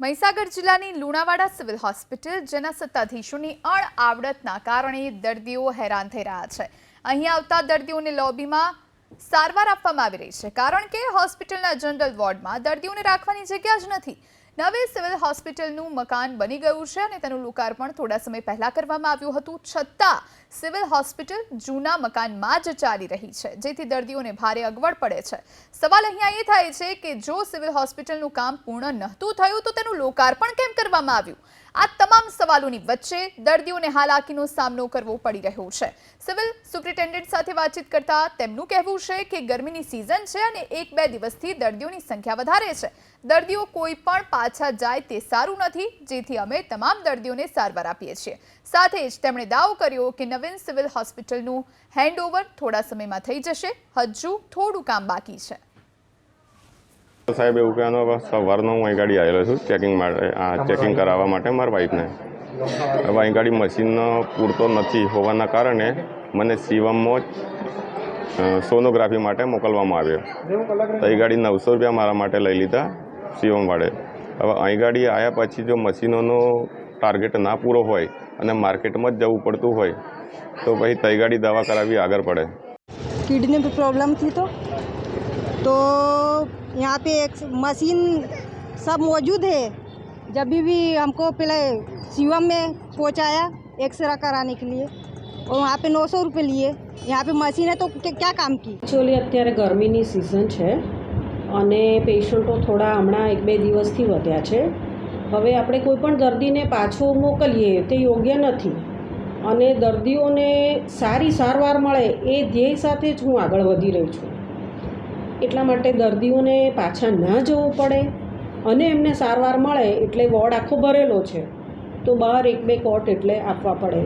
મહીસાગર જિલ્લાની Lunawada civil hospital જેના સત્તાધીશોની અણઆવડતના કારણે દર્દીઓ હેરાન થઈ રહ્યા છે। અહીં આવતા દર્દીઓને લોબીમાં સારવાર આપવામાં આવી રહી છે, કારણ કે હોસ્પિટલના જનરલ વોર્ડમાં દર્દીઓને રાખવાની જગ્યા જ નથી। નવી સિવિલ હોસ્પિટલનું મકાન બની ગયું છે અને તેનું લોકાર્પણ થોડા સમય પહેલા કરવામાં આવ્યું હતું, છતાં સિવિલ હોસ્પિટલ જૂના મકાનમાં જ ચાલી રહી છે, જેથી દર્દીઓને ભારે અગવડ પડે છે। સવાલ અહીંયા એ થાય છે કે જો સિવિલ હોસ્પિટલનું કામ પૂર્ણ નહોતું થયું તો તેનું લોકાર્પણ કેમ કરવામાં આવ્યું? આ તમામ સવાલોની વચ્ચે દર્દીઓને હાલાકીનો સામનો કરવો પડી રહ્યો છે। સિવિલ સુપ્રિન્ટેન્ડન્ટ સાથે વાતચીત કરતા તેમનું કહેવું છે કે ગરમીની સિઝન છે અને 1-2 દિવસથી દર્દીઓની સંખ્યા વધારે છે। દર્દીઓ કોઈ પણ પાછા જાય તે સારું નથી, જેથી અમે તમામ દર્દીઓને સારવાર આપીએ છીએ। સાથે જ તેમણે દાવો કર્યો કે નવીન સિવિલ હોસ્પિટલનું હેન્ડઓવર થોડા સમયમાં થઈ જશે, હજુ થોડું કામ બાકી છે। સાહેબ એવું કહેવાનો સવારનો હું અહીં ગાડી આવેલો છું ચેકિંગ કરાવવા માટે મારા વાઈફને। હવે અહીં ગાડી મશીન પૂરતો નથી હોવાના કારણે મને શિવમમાં સોનોગ્રાફી માટે મોકલવામાં આવ્યો। તો એ ગાડી 900 રૂપિયા મારા માટે લઈ લીધા શિવમ વાળે। હવે અહીં ગાડી આવ્યા પછી જો મશીનોનો ટાર્ગેટ ના પૂરો હોય અને માર્કેટમાં જ જવું પડતું હોય તો પછી તઈ ગાડી દવા કરાવી આગળ પડે। किडनी में प्रॉब्लम थी तो यहाँ पे एक मशीन सब मौजूद है। जब भी हमको पहले शिवम में पहुँचाया एक्सरे कराने के लिए और वहाँ पे 900 रुपये लिए। यहाँ पे मशीन है तो क्या काम की? एक्चुअली અત્યારે ગરમીની સિઝન છે અને પેશન્ટો થોડા હમણાં 1-2 દિવસથી વધ્યા છે। હવે આપણે કોઈ પણ દર્દીને પાછો મોકલીએ તે યોગ્ય નથી અને દર્દીઓને સારી સારવાર મળે એ ધ્યેય સાથે જ હું આગળ વધી રહી છું। એટલા માટે દર્દીઓને પાછા ના જવું પડે અને એમને સારવાર મળે એટલે વોર્ડ આખો ભરેલો છે તો બહાર 1-2 કોટ એટલે આપવા પડે।